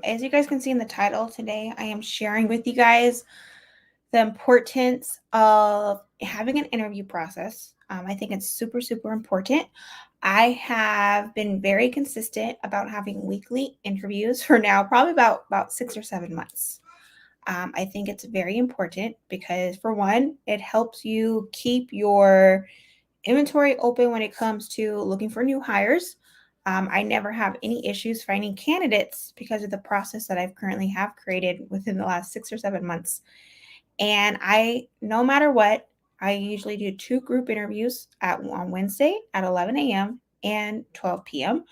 As you guys can see in the title today, I am sharing with you guys the importance of having an interview process. I think it's super, super important. I have been very consistent about having weekly interviews for now, probably about 6 or 7 months. I think it's very important because, for one, it helps you keep your inventory open when it comes to looking for new hires. I never have any issues finding candidates because of the process that I've currently have created within the last 6 or 7 months. And no matter what, I usually do two group interviews on Wednesday at 11 a.m. and 12 p.m.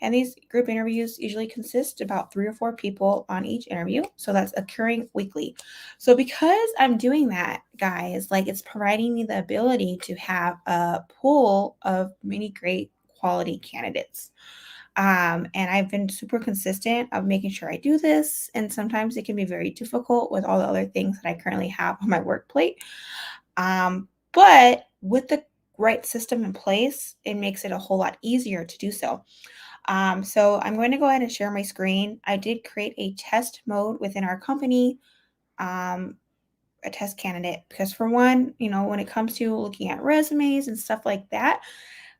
And these group interviews usually consist about 3 or 4 people on each interview. So that's occurring weekly. So because I'm doing that, guys, like it's providing me the ability to have a pool of many great quality candidates. And I've been super consistent of making sure I do this. And sometimes it can be very difficult with all the other things that I currently have on my work plate. But with the right system in place, it makes it a whole lot easier to do so. So I'm going to go ahead and share my screen. I did create a test mode within our company, a test candidate, because for one, when it comes to looking at resumes and stuff like that,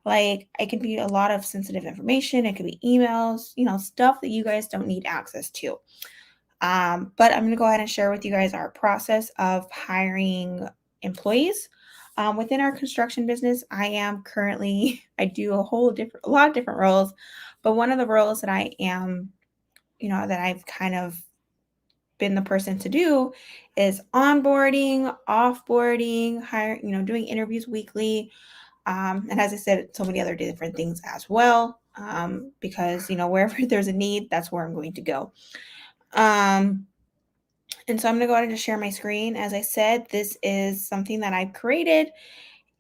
like it can be a lot of sensitive information. It could be emails, stuff that you guys don't need access to. But I'm going to go ahead and share with you guys our process of hiring employees. Within our construction business, I do a lot of different roles, but one of the roles that I am, that I've kind of been the person to do is onboarding, offboarding, doing interviews weekly. And as I said, so many other different things as well. Because, wherever there's a need, that's where I'm going to go. And so I'm going to go ahead and just share my screen. As I said, this is something that I've created.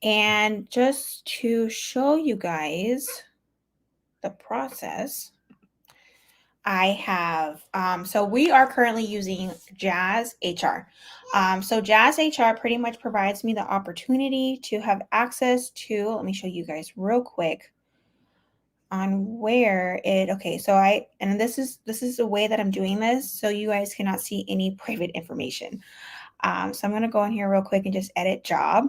And just to show you guys the process, I have, so we are currently using Jazz HR. So Jazz HR pretty much provides me the opportunity to have access to, let me show you guys real quick on okay, and this is the way that I'm doing this, so you guys cannot see any private information. So I'm going to go in here real quick and just edit job.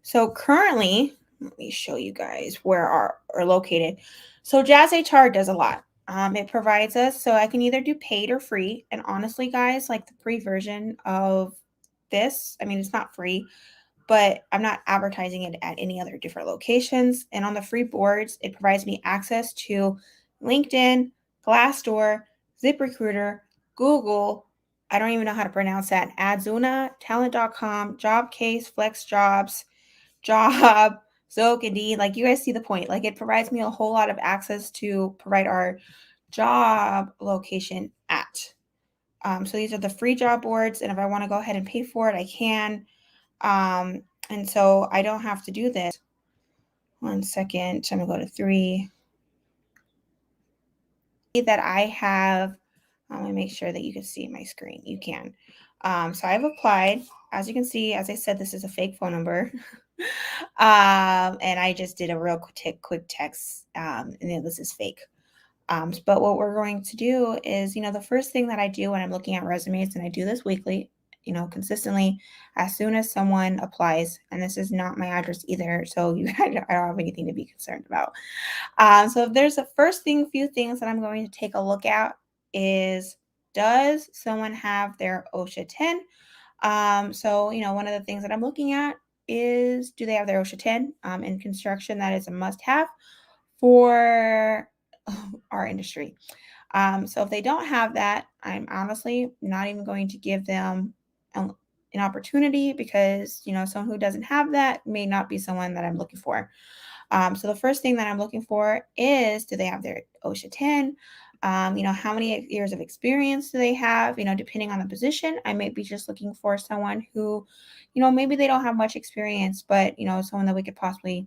So currently, let me show you guys where are located. So Jazz HR does a lot. It provides us, so I can either do paid or free. And honestly, guys, like the free version of this, I mean, it's not free, but I'm not advertising it at any other different locations. And on the free boards, it provides me access to LinkedIn, Glassdoor, ZipRecruiter, Google. I don't even know how to pronounce that. Adzuna, Talent.com, Jobcase, FlexJobs, Job, Zoke, Indeed. Like, you guys see the point. Like, it provides me a whole lot of access to provide our job location at. So these are the free job boards, and if I want to go ahead and pay for it, I can. And so I don't have to do this. 1 second. I'm going to go to 3. That I have, let me make sure that you can see my screen. You can. So I've applied. As you can see, as I said, this is a fake phone number. And I just did a real quick text. And this is fake. But what we're going to do is, the first thing that I do when I'm looking at resumes, and I do this weekly, consistently, as soon as someone applies, and this is not my address either, so I don't have anything to be concerned about. So if there's few things that I'm going to take a look at is, does someone have their OSHA 10? So, one of the things that I'm looking at is, do they have their OSHA 10? In construction, that is a must-have for our industry. So if they don't have that, I'm honestly not even going to give them an opportunity, because, someone who doesn't have that may not be someone that I'm looking for. So the first thing that I'm looking for is, do they have their OSHA 10? How many years of experience do they have? Depending on the position, I may be just looking for someone who, maybe they don't have much experience, but, someone that we could possibly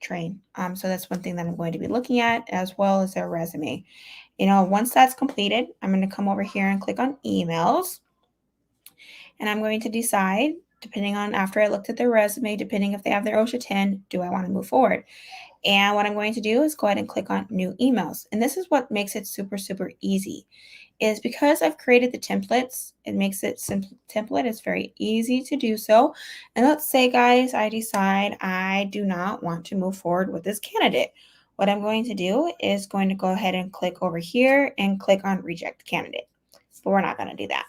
train. So that's one thing that I'm going to be looking at, as well as their resume. Once that's completed, I'm going to come over here and click on emails. And I'm going to decide, depending on, after I looked at their resume, depending if they have their OSHA 10, do I want to move forward? And what I'm going to do is go ahead and click on new emails. And this is what makes it super, super easy is because I've created the templates, it makes it simple template. It's very easy to do so. And let's say, guys, I decide I do not want to move forward with this candidate. What I'm going to do is going to go ahead and click over here and click on reject candidate. But we're not going to do that.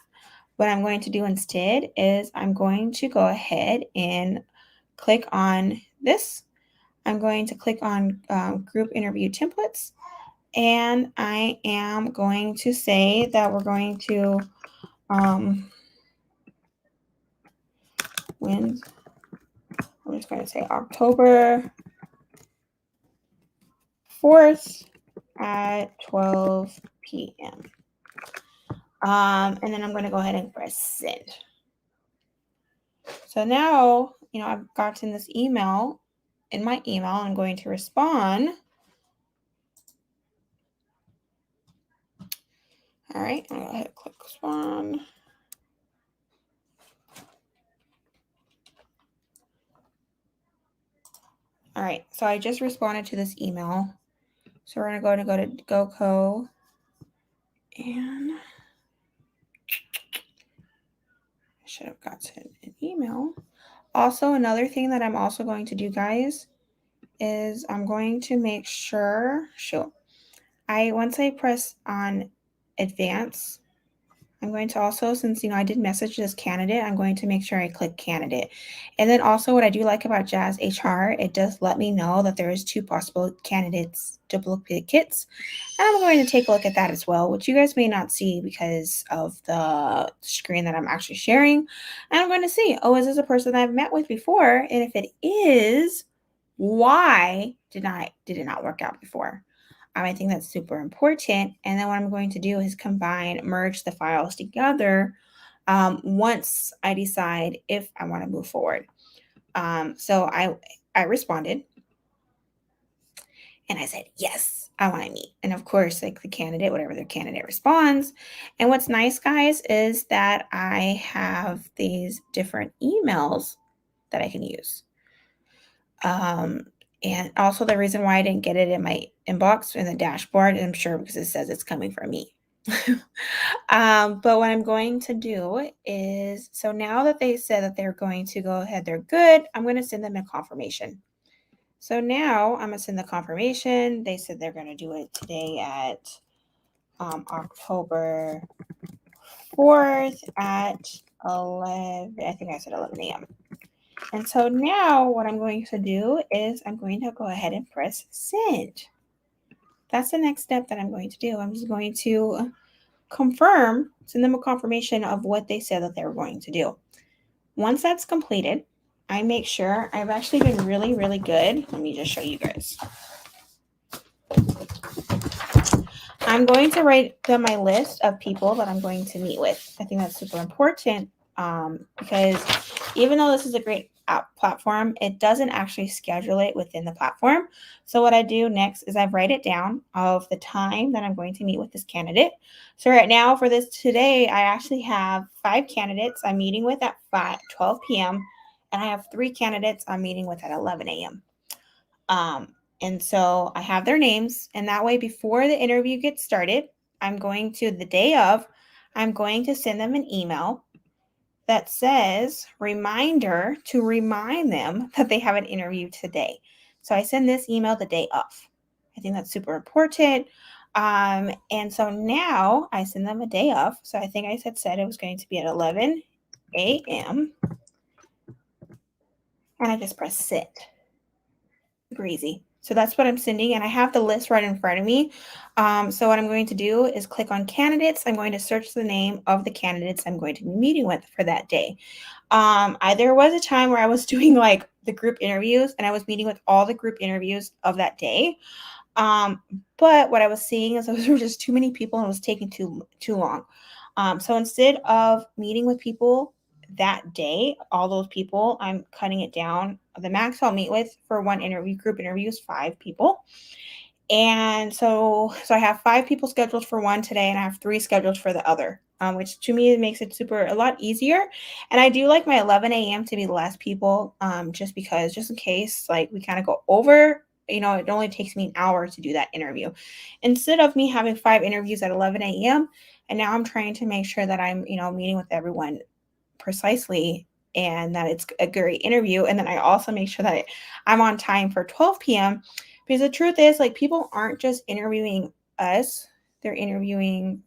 What I'm going to do instead is I'm going to go ahead and click on this. I'm going to click on group interview templates, and I am going to say that we're going to when I'm just going to say October 4th at 12 p.m. And then I'm going to go ahead and press send. So now, I've gotten this email in my email. I'm going to respond. All right, I'm going to go ahead and click respond. All right, so I just responded to this email. So we're going to go to GoCo, and I should have gotten an email. Also, another thing that I'm also going to do, guys, is I'm going to make sure, once I press on advance, I'm going to also, since, I did message this candidate, I'm going to make sure I click candidate. And then also what I do like about Jazz HR, it does let me know that there is 2 possible candidates, duplicates. And I'm going to take a look at that as well, which you guys may not see because of the screen that I'm actually sharing. And I'm going to see, is this a person that I've met with before? And if it is, why did it not work out before? I think that's super important. And then what I'm going to do is merge the files together once I decide if I want to move forward. So I responded and I said, yes, I want to meet. And of course, like the candidate, whatever the candidate responds. And what's nice, guys, is that I have these different emails that I can use. And also the reason why I didn't get it in my inbox in the dashboard, I'm sure because it says it's coming from me. But what I'm going to do is, so now that they said that they're going to go ahead, they're good, I'm going to send them a confirmation. So now I'm going to send the confirmation. They said they're going to do it today at October 4th at 11, I think I said 11 a.m. And so now what I'm going to do is I'm going to go ahead and press send. That's the next step that I'm going to do. I'm just going to send them a confirmation of what they said that they were going to do. Once that's completed, I make sure I've actually been really, really good. Let me just show you guys. I'm going to write down my list of people that I'm going to meet with. I think that's super important because even though this is a great app platform, it doesn't actually schedule it within the platform. So what I do next is I write it down of the time that I'm going to meet with this candidate. So right now for this today, I actually have 5 candidates I'm meeting with at 12 p.m. and I have 3 candidates I'm meeting with at 11 a.m. And so I have their names, and that way before the interview gets started, the day of, I'm going to send them an email that says reminder to remind them that they have an interview today. So I send this email the day of. I think that's super important. And so now I send them a day of. So I think I said it was going to be at 11 a.m. And I just press send. Super easy. So that's what I'm sending, and I have the list right in front of me. So what I'm going to do is click on candidates. I'm going to search the name of the candidates I'm going to be meeting with for that day. There was a time where I was doing like the group interviews, and I was meeting with all the group interviews of that day. But what I was seeing is there were just too many people and it was taking too long. So instead of meeting with people that day, all those people, I'm cutting it down. The max I'll meet with for one group interview is 5 people. And so I have 5 people scheduled for one today, and I have 3 scheduled for the other, which to me makes it a lot easier. And I do like my 11 a.m. to be less people, just in case, like we kind of go over it only takes me an hour to do that interview. Instead of me having 5 interviews at 11 a.m. and now I'm trying to make sure that I'm, meeting with everyone precisely and that it's a great interview. And then I also make sure that I'm on time for 12 p.m. Because the truth is, like, people aren't just interviewing us, they're interviewing,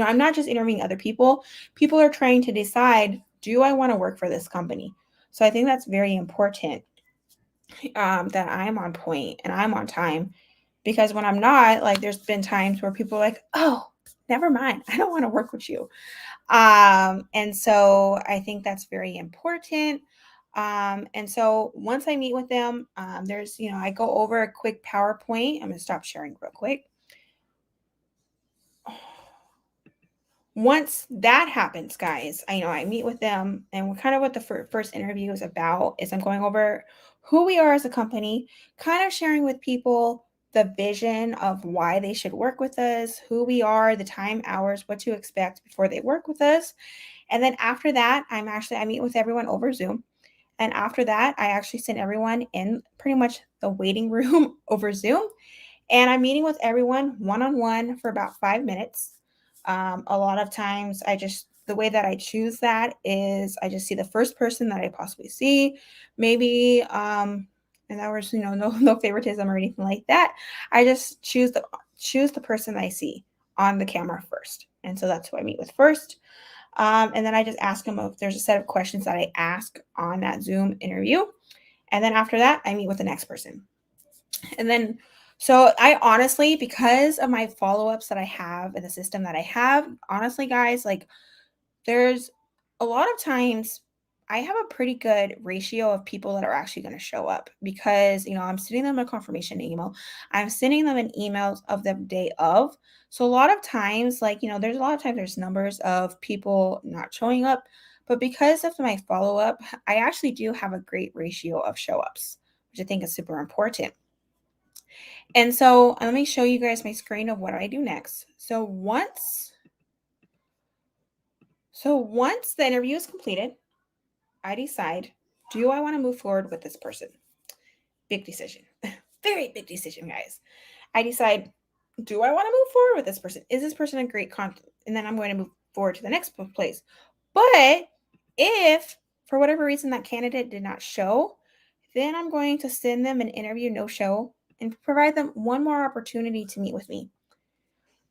I'm not just interviewing other people. People are trying to decide, do I want to work for this company? So I think that's very important, that I'm on point and I'm on time, because when I'm not, like, there's been times where people are like, oh, never mind, I don't want to work with you. And so I think that's very important. And so once I meet with them, there's, I go over a quick PowerPoint. I'm going to stop sharing real quick. Once that happens, guys, I meet with them, and kind of what the first interview is about is I'm going over who we are as a company, kind of sharing with people the vision of why they should work with us, who we are, the time, hours, what to expect before they work with us. And then after that, I meet with everyone over Zoom. And after that, I actually send everyone in pretty much the waiting room over Zoom. And I'm meeting with everyone one on one for about 5 minutes. A lot of times, the way that I choose that is I just see the first person that I possibly see. Maybe, and that was, no favoritism or anything like that. I just choose the person I see on the camera first. And so that's who I meet with first. And then I just ask them if there's a set of questions that I ask on that Zoom interview. And then after that, I meet with the next person. And then, so I honestly, because of my follow-ups that I have and the system that I have, honestly, guys, like, there's a lot of times I have a pretty good ratio of people that are actually going to show up, because, I'm sending them a confirmation email. I'm sending them an email of the day of. So a lot of times, like, there's a lot of times there's numbers of people not showing up, but because of my follow-up, I actually do have a great ratio of show-ups, which I think is super important. And so let me show you guys my screen of what I do next. So once the interview is completed, I decide, do I want to move forward with this person? Big decision. Very big decision, guys. I decide, do I want to move forward with this person? Is this person a great content? And then I'm going to move forward to the next place. But if for whatever reason that candidate did not show, then I'm going to send them an interview no show and provide them one more opportunity to meet with me.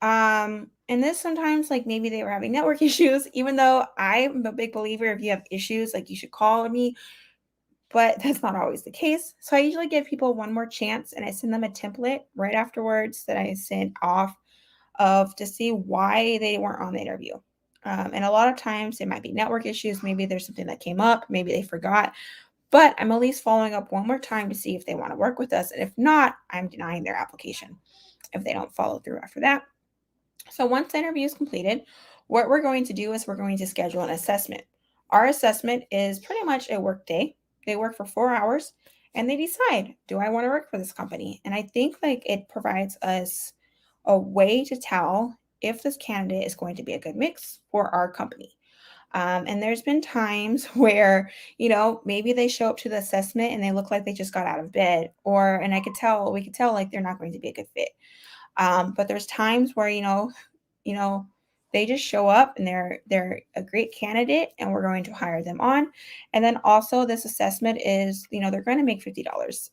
And this sometimes, like, maybe they were having network issues, even though I'm a big believer, if you have issues, like, you should call me, but that's not always the case. So I usually give people one more chance, and I send them a template right afterwards that I send off of to see why they weren't on the interview. And a lot of times it might be network issues. Maybe there's something that came up. Maybe they forgot. But I'm at least following up one more time to see if they want to work with us. And if not, I'm denying their application if they don't follow through after that. So once the interview is completed, what we're going to do is we're going to schedule an assessment. Our assessment is pretty much a work day. They work for 4 hours and they decide, do I want to work for this company? And I think, like, it provides us a way to tell if this candidate is going to be a good mix for our company. And there's been times where, maybe they show up to the assessment and they look like they just got out of bed, and we could tell like they're not going to be a good fit. But there's times where, they just show up and they're a great candidate and we're going to hire them on. And then also this assessment is, they're going to make $50.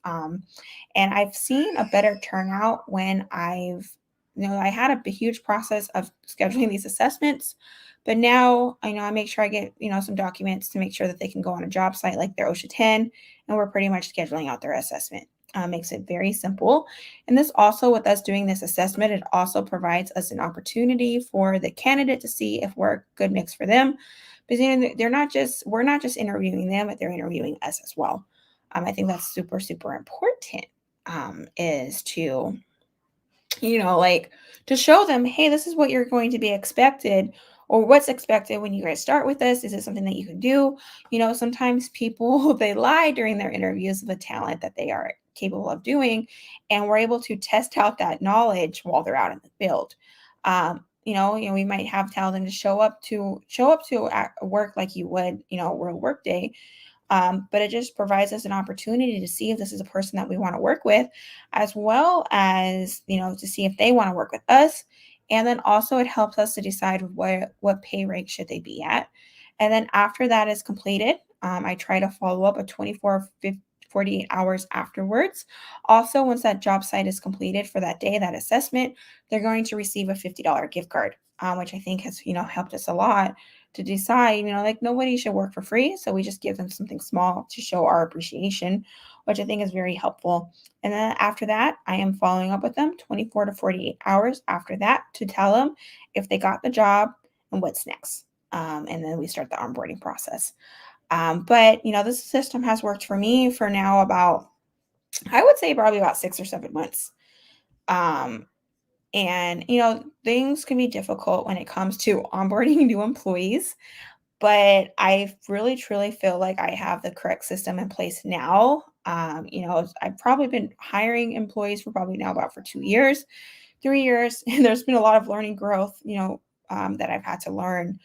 And I've seen a better turnout when I had a huge process of scheduling these assessments, but now I make sure I get, some documents to make sure that they can go on a job site like their OSHA 10, and we're pretty much scheduling out their assessment. Makes it very simple. And this also, with us doing this assessment, it also provides us an opportunity for the candidate to see if we're a good mix for them. Because we're not just interviewing them, but they're interviewing us as well. I think that's super, super important, is to, like, to show them, hey, this is what you're going to be expected, or what's expected when you guys start with us. Is it something that you can do? Sometimes people, they lie during their interviews of the talent that they are capable of doing, and we're able to test out that knowledge while they're out in the field. We might have tell them to show up to work like you would, a real work day. But it just provides us an opportunity to see if this is a person that we want to work with, as well as, to see if they want to work with us. And then also it helps us to decide what pay rate should they be at. And then after that is completed, I try to follow up a 48 hours afterwards. Also, once that job site is completed for that day, that assessment, they're going to receive a $50 gift card, which I think has, helped us a lot to decide, like nobody should work for free. So we just give them something small to show our appreciation, which I think is very helpful. And then after that, I am following up with them 24 to 48 hours after that to tell them if they got the job and what's next. And then we start the onboarding process. But this system has worked for me for now about, I would say probably about 6 or 7 months. Um, and things can be difficult when it comes to onboarding new employees, but I really truly feel like I have the correct system in place now. I've probably been hiring employees for probably now about for 2 years, 3 years, and there's been a lot of learning growth, that I've had to learn,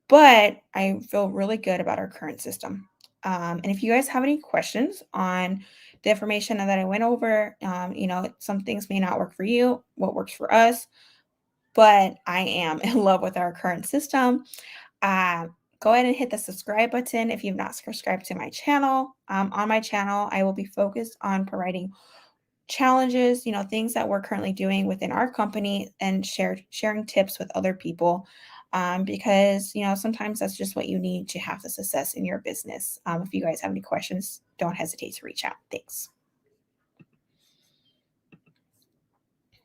but I feel really good about our current system. And if you guys have any questions on the information that I went over, some things may not work for you, what works for us, but I am in love with our current system. Uh, Go ahead and hit the subscribe button if you've not subscribed to my channel. On my channel, I will be focused on providing challenges, things that we're currently doing within our company and sharing tips with other people. Because, sometimes that's just what you need to have the success in your business. If you guys have any questions, don't hesitate to reach out. Thanks.